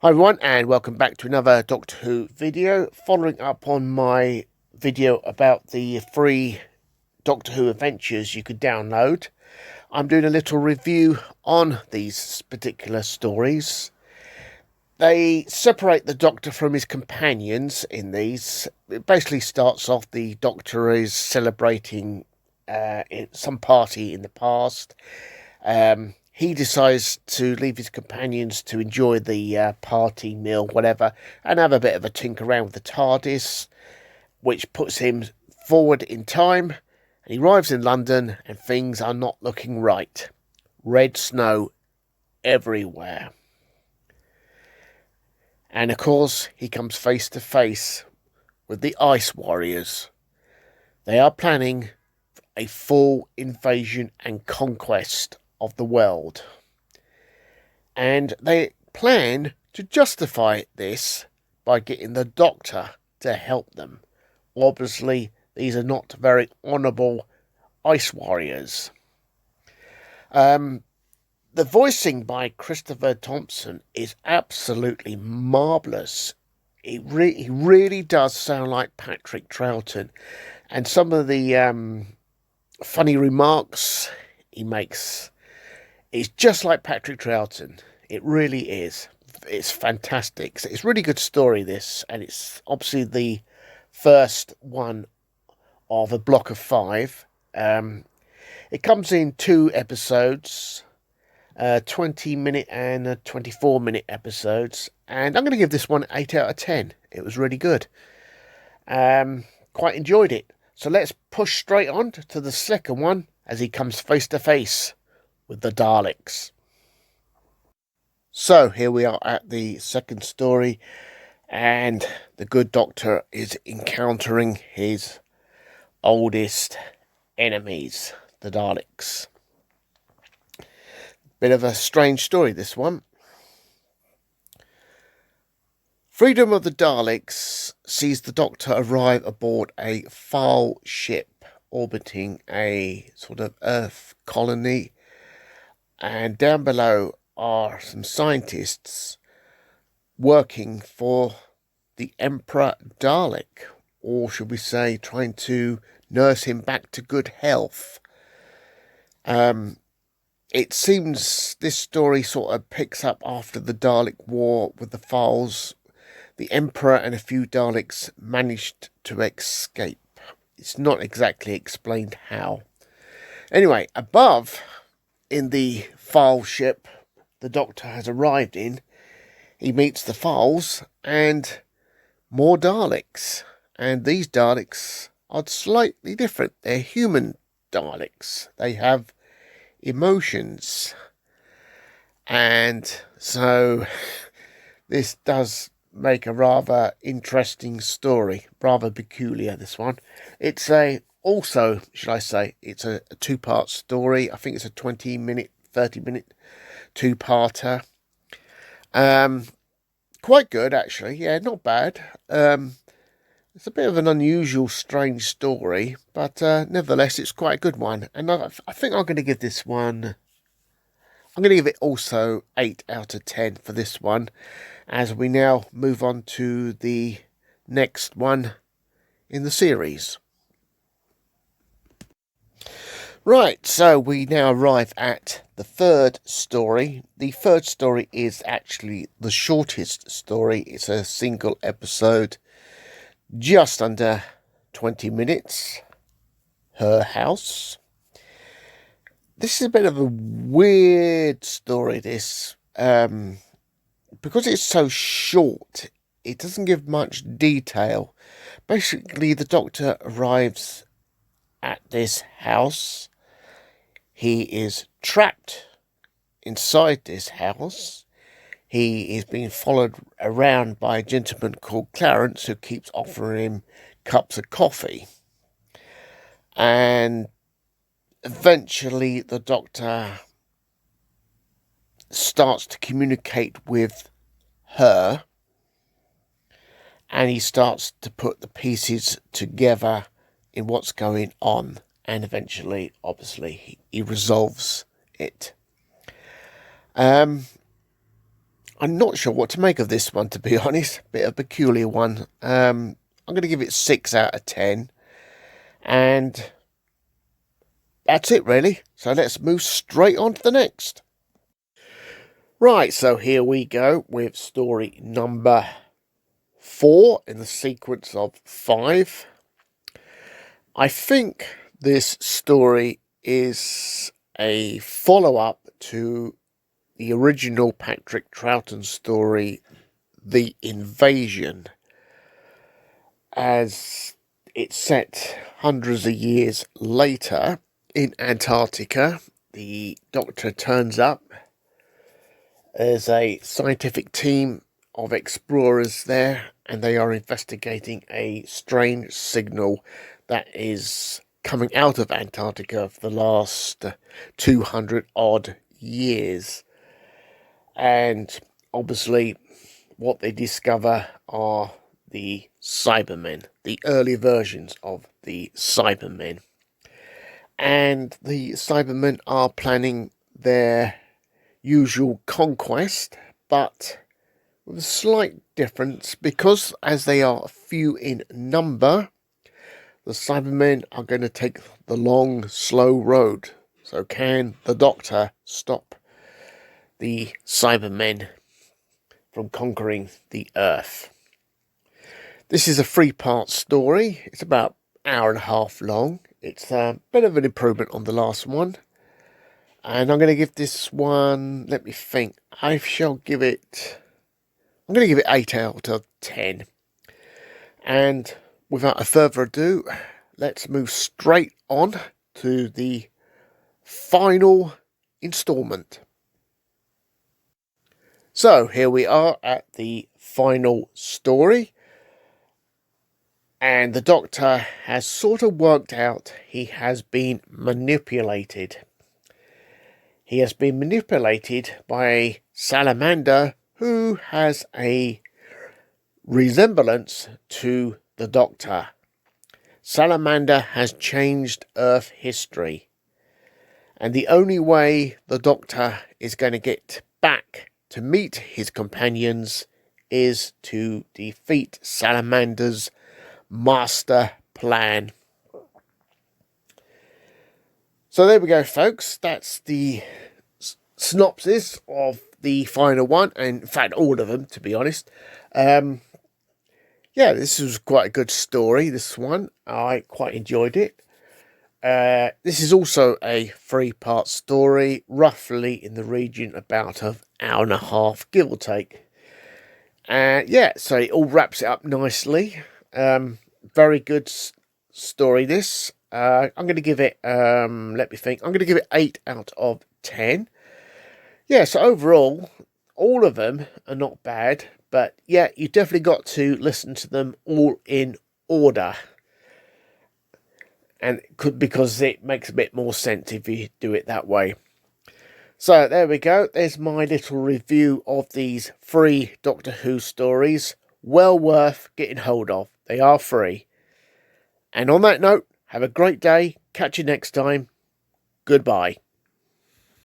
Hi everyone, and welcome back to another Doctor Who video, following up on my video about the free Doctor Who adventures you could download. I'm doing a little review on these particular stories. They separate the Doctor from his companions in these. It basically starts off, the Doctor is celebrating some party in the past. He decides to leave his companions to enjoy the party, meal, whatever, and have a bit of a tinker around with the TARDIS, which puts him forward in time. And he arrives in London, and things are not looking right. Red snow everywhere. And of course, he comes face to face with the Ice Warriors. They are planning a full invasion and conquest of the world, and they plan to justify this by getting the Doctor to help them. Obviously, these are not very honourable Ice Warriors. The voicing by Walker-Thomson is absolutely marvellous. He really does sound like Patrick Troughton, and some of the funny remarks he makes is just like Patrick Troughton. It really is. It's fantastic. It's a really good story, this, and it's obviously the first one of a block of 5. It comes in 2 episodes, 20-minute and 24-minute episodes, and I'm going to give this one 8 out of 10. It was really good. Quite enjoyed it. So let's push straight on to the second one as he comes face to face with the Daleks. So here we are at the second story, and the good Doctor is encountering his oldest enemies, the Daleks. Bit of a strange story, this one. Freedom of the Daleks sees the Doctor arrive aboard a foul ship orbiting a sort of Earth colony, and down below are some scientists working for the Emperor Dalek, or should we say trying to nurse him back to good health. It seems this story sort of picks up after the Dalek War with the Files. The Emperor and a few Daleks managed to escape. It's not exactly explained how. Anyway, above, in the File ship the Doctor has arrived in, he meets the Files and more Daleks. And these Daleks are slightly different. They're human Daleks. They have emotions. And so this does make a rather interesting story. Rather peculiar, this one. It's also, should I say, it's a 2-part story. I think it's a 20-minute, 30-minute 2-parter. Quite good, actually. Yeah, not bad. It's a bit of an unusual, strange story, but nevertheless, it's quite a good one. And I think I'm going to give this one, I'm going to give it also 8 out of 10 for this one, as we now move on to the next one in the series. Right, so we now arrive at the third story. The third story is actually the shortest story. It's a single episode, just under 20 minutes. Her House. This is a bit of a weird story, this. Because it's so short, it doesn't give much detail. Basically, the Doctor arrives at this house. He is trapped inside this house. He is being followed around by a gentleman called Clarence, who keeps offering him cups of coffee. And eventually the Doctor starts to communicate with her, and he starts to put the pieces together in what's going on, and eventually, obviously, he resolves it. I'm not sure what to make of this one, to be honest. Bit of a peculiar one. I'm going to give it 6 out of 10. And that's it, really. So let's move straight on to the next. Right, so here we go with story number 4 in the sequence of 5. I think this story is a follow-up to the original Patrick Troughton story, The Invasion, as it's set hundreds of years later in Antarctica. The Doctor turns up. There's a scientific team of explorers there, and they are investigating a strange signal that is coming out of Antarctica for the last 200 odd years. And obviously what they discover are the Cybermen, the early versions of the Cybermen. And the Cybermen are planning their usual conquest, but with a slight difference, because as they are few in number, the Cybermen are going to take the long, slow road. So can the Doctor stop the Cybermen from conquering the Earth? This is a 3-part story. It's about an hour and a half long. It's a bit of an improvement on the last one. And I'm going to give this one, let me think, I'm going to give it 8 out of 10. And without further ado, let's move straight on to the final instalment. So here we are at the final story, and the Doctor has sort of worked out he has been manipulated. He has been manipulated by a salamander who has a resemblance to the Doctor. Salamander has changed Earth history, and the only way the Doctor is going to get back to meet his companions is to defeat Salamander's master plan. So there we go, folks. That's the synopsis of the final one, and in fact all of them, to be honest. Yeah, this was quite a good story, this one. I quite enjoyed it. This is also a 3-part story, roughly in the region about an hour and a half, give or take. Yeah, so it all wraps it up nicely. Very good story, this. I'm going to give it, let me think, I'm going to give it 8 out of 10. Yeah, so overall, all of them are not bad, but yeah, you definitely got to listen to them all in order. And because it makes a bit more sense if you do it that way. So there we go. There's my little review of these 3 Doctor Who stories. Well worth getting hold of. They are free. And on that note, have a great day. Catch you next time. Goodbye.